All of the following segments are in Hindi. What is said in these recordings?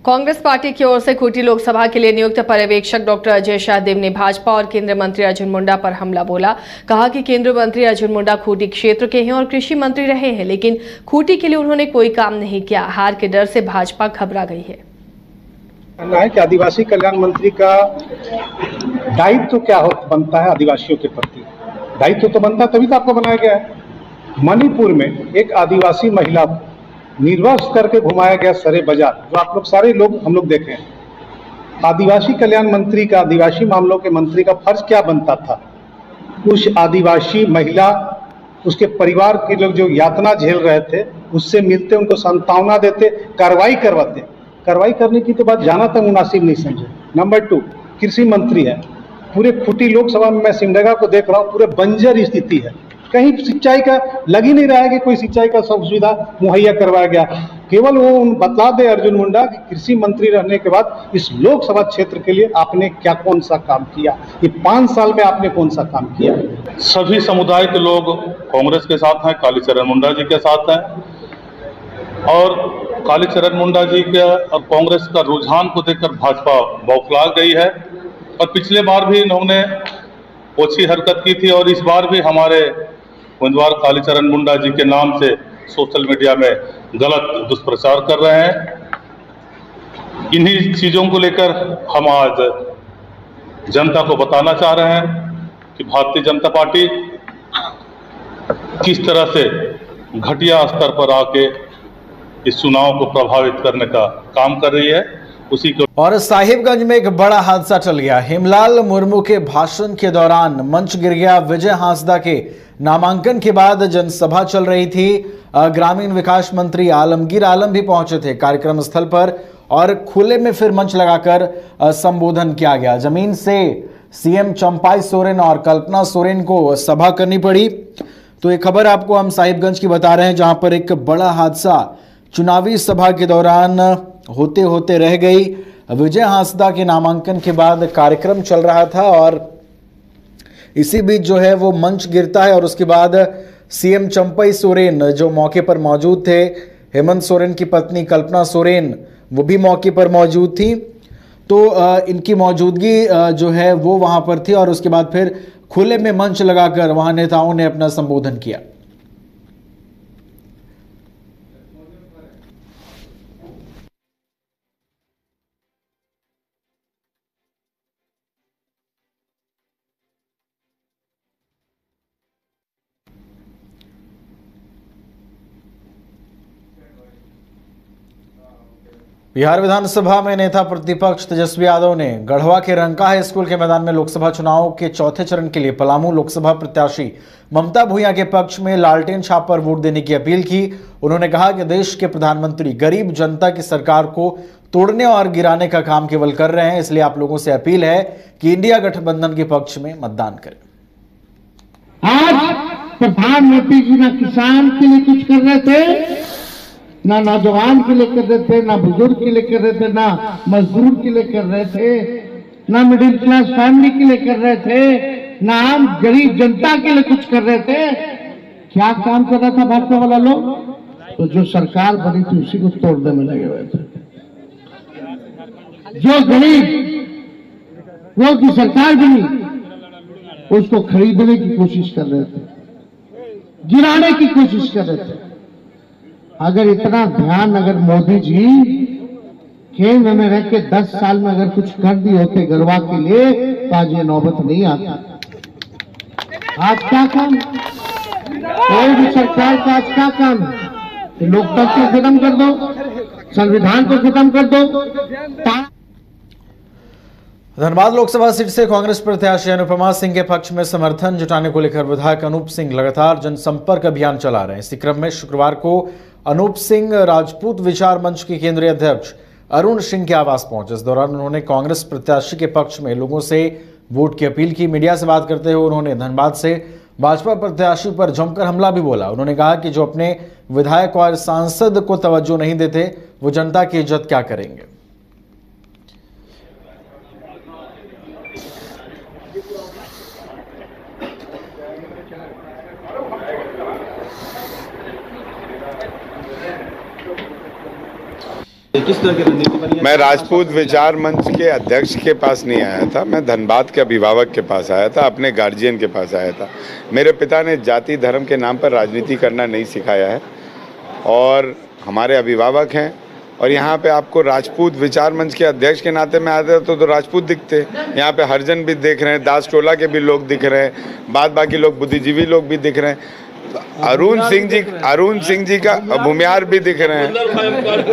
कांग्रेस पार्टी की ओर से खूंटी लोकसभा के लिए नियुक्त पर्यवेक्षक डॉक्टर अजय शाहदेव ने भाजपा और केंद्रीय मंत्री अर्जुन मुंडा पर हमला बोला। कहा कि केंद्रीय मंत्री अर्जुन मुंडा खूंटी क्षेत्र के हैं और कृषि मंत्री रहे हैं, लेकिन खूंटी के लिए उन्होंने कोई काम नहीं किया। हार के डर से भाजपा घबरा गई है। कि आदिवासी कल्याण मंत्री का दायित्व क्या बनता है आदिवासियों के प्रति? दायित्व तो बनता तभी तो आपको बनाया गया है। मणिपुर में एक आदिवासी महिला निर्वस्त्र करके घुमाया गया सरे बाजार, जो आप लोग सारे लोग हम लोग देखे हैं। आदिवासी कल्याण मंत्री का, आदिवासी मामलों के मंत्री का फर्ज क्या बनता था? उस आदिवासी महिला, उसके परिवार के लोग जो यातना झेल रहे थे, उससे मिलते, उनको सांत्वना देते, कार्रवाई करवाते। कार्रवाई करने की तो बात जाना तक मुनासिब नहीं समझे। नंबर 2, कृषि मंत्री है। पूरे खूंटी लोकसभा में मैं सिमडेगा को देख रहा हूँ, पूरे बंजर स्थिति है। कहीं सिंचाई का लग ही नहीं रहा है कि कोई सिंचाई का सब सुविधा मुहैया करवाया गया। केवल वो बतला दे अर्जुन मुंडा कि कृषि मंत्री रहने के बाद इस लोकसभा क्षेत्र के लिए आपने क्या कौन सा काम किया, ये 5 साल में आपने कौन सा काम किया। सभी समुदाय के लोग कांग्रेस के साथ हैं, कालीचरण मुंडा जी के साथ हैं, और कालीचरण मुंडा जी के और कांग्रेस का रुझान को देखकर भाजपा बौखला गई है। और पिछले बार भी इन्होंने ओछी हरकत की थी और इस बार भी हमारे उम्मीदवार कालीचरण मुंडा जी के नाम से सोशल मीडिया में गलत दुष्प्रचार कर रहे हैं। इन्हीं चीजों को लेकर हम आज जनता को बताना चाह रहे हैं कि भारतीय जनता पार्टी किस तरह से घटिया स्तर पर आके इस चुनाव को प्रभावित करने का काम कर रही है। उसी को और साहिबगंज में एक बड़ा हादसा टल गया। हेमलाल मुर्मू के भाषण के दौरान मंच गिर गया। विजय हांसदा के नामांकन के बाद जनसभा चल रही थी। ग्रामीण विकास मंत्री आलमगीर आलम भी पहुंचे थे कार्यक्रम स्थल पर और खुले में फिर मंच लगाकर संबोधन किया गया। जमीन से सीएम चंपाई सोरेन और कल्पना सोरेन को सभा करनी पड़ी। तो एक खबर आपको हम साहिबगंज की बता रहे हैं, जहां पर एक बड़ा हादसा चुनावी सभा के दौरान होते होते रह गई। विजय हांसदा के नामांकन के बाद कार्यक्रम चल रहा था और इसी बीच जो है वो मंच गिरता है और उसके बाद सीएम चंपाई सोरेन जो मौके पर मौजूद थे, हेमंत सोरेन की पत्नी कल्पना सोरेन वो भी मौके पर मौजूद थी। तो इनकी मौजूदगी जो है वो वहां पर थी और उसके बाद फिर खुले में मंच लगाकर वहां नेताओं ने अपना संबोधन किया। बिहार विधानसभा में नेता प्रतिपक्ष तेजस्वी यादव ने गढ़वा के रंका हाई स्कूल के मैदान में लोकसभा चुनाव के चौथे चरण के लिए पलामू लोकसभा प्रत्याशी ममता भूया के पक्ष में लालटेन छाप पर वोट देने की अपील की। उन्होंने कहा कि देश के प्रधानमंत्री गरीब जनता की सरकार को तोड़ने और गिराने का काम केवल कर रहे हैं, इसलिए आप लोगों से अपील है कि इंडिया गठबंधन के पक्ष में मतदान करें। आज प्रधानमंत्री जी ना किसान के लिए कुछ कर रहे थे, ना नौजवान के लिए कर रहे थे, ना बुजुर्ग के लिए कर रहे थे, ना मजदूर के लिए कर रहे थे, ना मिडिल क्लास फैमिली के लिए कर रहे थे, ना आम गरीब जनता के लिए कुछ कर रहे थे। क्या काम कर रहा था भाजपा वाला लोग? तो जो सरकार बनी थी उसी को तोड़ने में लगे हुए थे। जो गरीब वो की सरकार बनी उसको खरीदने की कोशिश कर रहे थे, गिराने की कोशिश कर रहे थे। अगर इतना ध्यान अगर मोदी जी केंद्र में रह के 10 साल में अगर कुछ कर दिए होते गढ़वा के लिए तो आज ये नौबत नहीं आता। आज क्या काम? कोई भी सरकार का आज क्या काम? लोकतंत्र को खत्म कर दो, संविधान को खत्म कर दो। धनबाद लोकसभा सीट से कांग्रेस प्रत्याशी अनुपमा सिंह के पक्ष में समर्थन जुटाने को लेकर विधायक अनूप सिंह लगातार जनसंपर्क अभियान चला रहे हैं। इसी क्रम में शुक्रवार को अनूप सिंह राजपूत विचार मंच के केंद्रीय अध्यक्ष अरुण सिंह के आवास पहुंचे। इस दौरान उन्होंने कांग्रेस प्रत्याशी के पक्ष में लोगों से वोट की अपील की। मीडिया से बात करते हुए उन्होंने धनबाद से भाजपा प्रत्याशी पर जमकर हमला भी बोला। उन्होंने कहा कि जो अपने विधायक और सांसद को तवज्जो नहीं देते वो जनता की इज्जत क्या करेंगे। देखिए किस तरह की रणनीति बनी? मैं राजपूत विचार मंच के अध्यक्ष के पास नहीं आया था, मैं धनबाद के अभिभावक के पास आया था, अपने गार्जियन के पास आया था। मेरे पिता ने जाति धर्म के नाम पर राजनीति करना नहीं सिखाया है और हमारे अभिभावक हैं। और यहाँ पे आपको राजपूत विचार मंच के अध्यक्ष के नाते में आते तो राजपूत दिखते। यहाँ पे हरिजन भी दिख रहे हैं, दास टोला के भी लोग दिख रहे हैं, बाद बाकी लोग बुद्धिजीवी लोग भी दिख रहे हैं। अरुण सिंह जी का भूमियार भी दिख रहे हैं,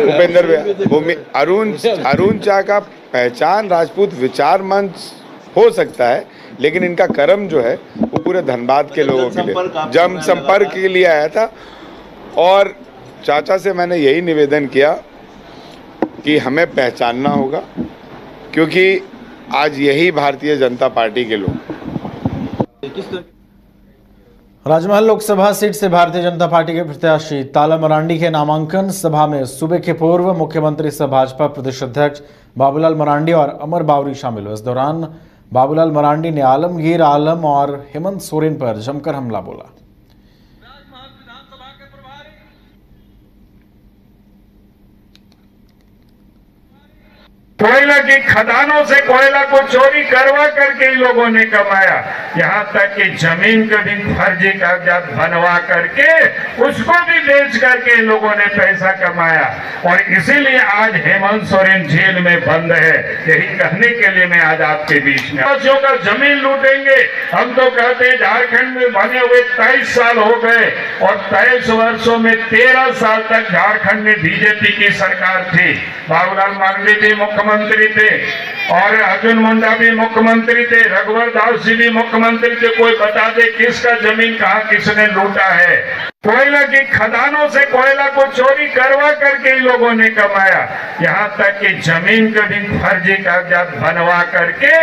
भूपेंद्र अरुण चा का पहचान राजपूत विचार मंच हो सकता है, लेकिन इनका कर्म जो है वो पूरे धनबाद के लोगों के लिए जन संपर्क के लिए आया था। और चाचा से मैंने यही निवेदन किया कि हमें पहचानना होगा, क्योंकि आज यही भारतीय जनता पार्टी के लोग। राजमहल लोकसभा सीट से भारतीय जनता पार्टी के प्रत्याशी ताला मरांडी के नामांकन सभा में सूबे के पूर्व मुख्यमंत्री सह भाजपा प्रदेश अध्यक्ष बाबूलाल मरांडी और अमर बावरी शामिल हुए। इस दौरान बाबूलाल मरांडी ने आलमगीर आलम और हेमंत सोरेन पर जमकर हमला बोला। कोयला की खदानों से कोयला को चोरी करवा करके इन लोगों ने कमाया, यहाँ तक कि जमीन को भी फर्जी कागजात बनवा करके उसको भी बेच करके इन लोगों ने पैसा कमाया। और इसीलिए आज हेमंत सोरेन जेल में बंद है। यही कहने के लिए मैं आज आपके बीच में बच्चों का जमीन लूटेंगे। हम तो कहते हैं झारखंड में बने हुए 23 साल हो गए और 23 वर्षों में 13 साल तक झारखंड में बीजेपी की सरकार थी। बाबूलाल मरांडी भी मुख्यमंत्री थे और अर्जुन मुंडा भी मुख्यमंत्री थे, रघुवर दास जी भी मुख्यमंत्री थे। कोई बता दे किसका जमीन कहाँ किसने लूटा है? कोयला की खदानों से कोयला को चोरी करवा करके इन लोगों ने कमाया, यहाँ तक कि जमीन को भी फर्जी कागजात बनवा करके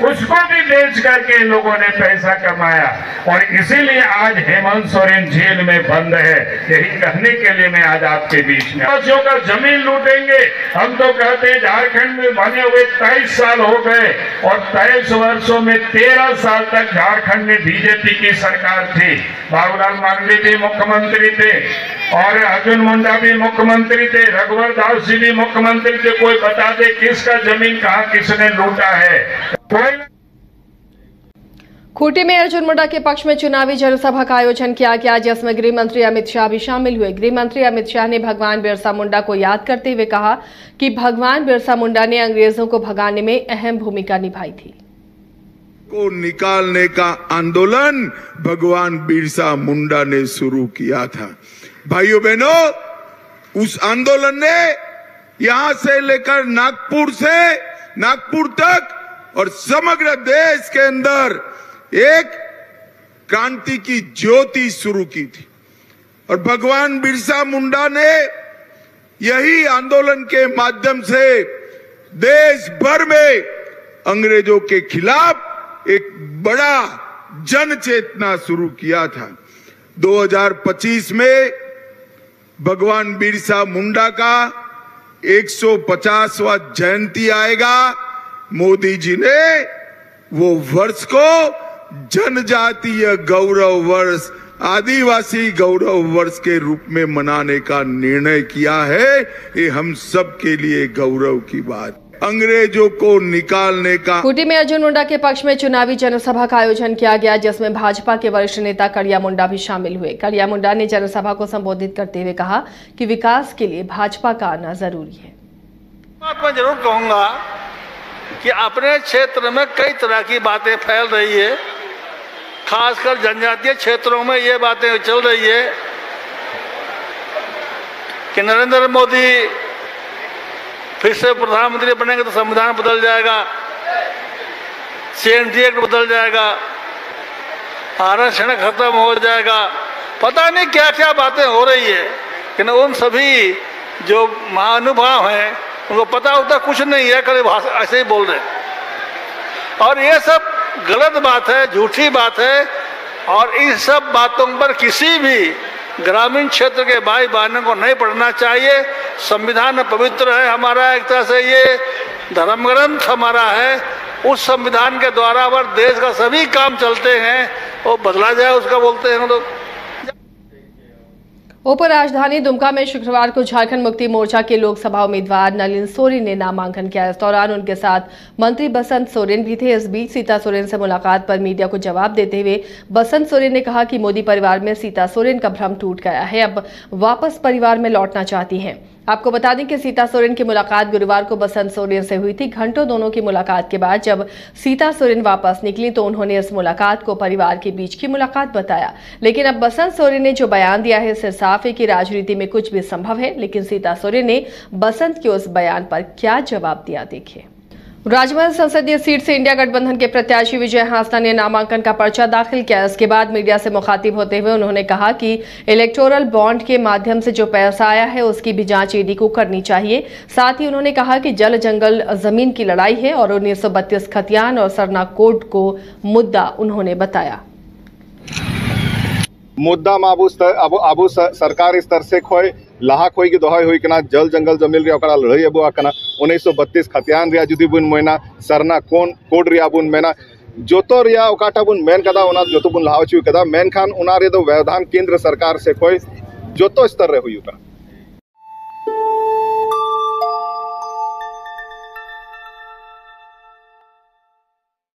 उसको भी बेच करके इन लोगों ने पैसा कमाया। और इसीलिए आज हेमंत सोरेन जेल में बंद है। यही कहने के लिए मैं आज आपके बीच में बच्चों का जमीन लूटेंगे। हम तो कहते हैं झारखंड में बने हुए 23 साल हो गए और 23 वर्षों में 13 साल तक झारखंड में बीजेपी की सरकार थी। बाबूलाल मरांडी भी मुख्यमंत्री थे और अर्जुन मुंडा भी मुख्यमंत्री थे, रघुवर दास जी भी मुख्यमंत्री थे। कोई बता दे किसका जमीन कहाँ किसने लूटा है? खूंटी में अर्जुन मुंडा के पक्ष में चुनावी जनसभा का आयोजन किया गया, जिसमें गृह मंत्री अमित शाह भी शामिल हुए। गृह मंत्री अमित शाह ने भगवान बिरसा मुंडा को याद करते हुए कहा कि भगवान बिरसा मुंडा ने अंग्रेजों को भगाने में अहम भूमिका निभाई थी। को निकालने का आंदोलन भगवान बिरसा मुंडा ने शुरू किया था। भाइयों बहनों, उस आंदोलन ने यहां से लेकर नागपुर तक और समग्र देश के अंदर एक क्रांति की ज्योति शुरू की थी। और भगवान बिरसा मुंडा ने यही आंदोलन के माध्यम से देश भर में अंग्रेजों के खिलाफ एक बड़ा जन चेतना शुरू किया था। 2025 में भगवान बिरसा मुंडा का 150वां जयंती आएगा। मोदी जी ने वो वर्ष को जनजातीय गौरव वर्ष, आदिवासी गौरव वर्ष के रूप में मनाने का निर्णय किया है। ये हम सब के लिए गौरव की बात। अंग्रेजों को निकालने का। खूंटी में अर्जुन मुंडा के पक्ष में चुनावी जनसभा का आयोजन किया गया, जिसमें भाजपा के वरिष्ठ नेता कड़िया मुंडा भी शामिल हुए। कड़िया मुंडा ने जनसभा को संबोधित करते हुए कहा कि विकास के लिए भाजपा का आना जरूरी है। मैं जरूर कहूंगा कि अपने क्षेत्र में कई तरह की बातें फैल रही है, खासकर जनजातीय क्षेत्रों में ये बातें चल रही है कि नरेंद्र मोदी फिर से प्रधानमंत्री बनेंगे तो संविधान बदल जाएगा, CND एक्ट बदल जाएगा, आरक्षण खत्म हो जाएगा, पता नहीं क्या क्या बातें हो रही है। लेकिन उन सभी जो महानुभाव हैं उनको पता होता कुछ नहीं है, कल ऐसे ही बोल रहे। और ये सब गलत बात है, झूठी बात है। और इन सब बातों पर किसी भी ग्रामीण क्षेत्र के भाई बहनों को नहीं पढ़ना चाहिए। संविधान पवित्र है हमारा, एक तरह से ये धर्म ग्रंथ हमारा है। उस संविधान के द्वारा अगर देश का सभी काम चलते हैं वो बदला जाए, उसका बोलते हैं लोग। उप राजधानी दुमका में शुक्रवार को झारखंड मुक्ति मोर्चा के लोकसभा उम्मीदवार नलिन सोरेन ने नामांकन किया। इस दौरान उनके साथ मंत्री बसंत सोरेन भी थे। इस बीच सीता सोरेन से मुलाकात पर मीडिया को जवाब देते हुए बसंत सोरेन ने कहा कि मोदी परिवार में सीता सोरेन का भ्रम टूट गया है, अब वापस परिवार में लौटना चाहती हैं। आपको बता दें कि सीता सोरेन की मुलाकात गुरुवार को बसंत सोरेन से हुई थी। घंटों दोनों की मुलाकात के बाद जब सीता सोरेन वापस निकली तो उन्होंने इस मुलाकात को परिवार के बीच की मुलाकात बताया। लेकिन अब बसंत सोरेन ने जो बयान दिया है इससे साफ है कि राजनीति में कुछ भी संभव है। लेकिन सीता सोरेन ने बसंत के उस बयान पर क्या जवाब दिया, देखिए। राजमहल संसदीय सीट से इंडिया गठबंधन के प्रत्याशी विजय हांसदा ने नामांकन का पर्चा दाखिल किया। इसके बाद मीडिया से मुखातिब होते हुए उन्होंने कहा कि इलेक्टोरल बॉन्ड के माध्यम से जो पैसा आया है उसकी भी जांच ईडी को करनी चाहिए। साथ ही उन्होंने कहा कि जल जंगल जमीन की लड़ाई है और 1932 खतियान और सरना कोड को मुद्दा उन्होंने बताया। मुद्दा अब सरकार स्तर से खोई लाहा खोई की दोहाई हुई कना जल जंगल जमीन रे ओकरा लड़ाई अबो कना 1932 खतियान रे जुदी बुन मोयना सरना कोड रे बुन मेना जोतो रे ओकाटा बुन मेन कदा ओना जोतो बुन लाहा चु कदा मेन खान उना रे दो व्यवधान केंद्र सरकार से खोई जोतो स्तर रे हुई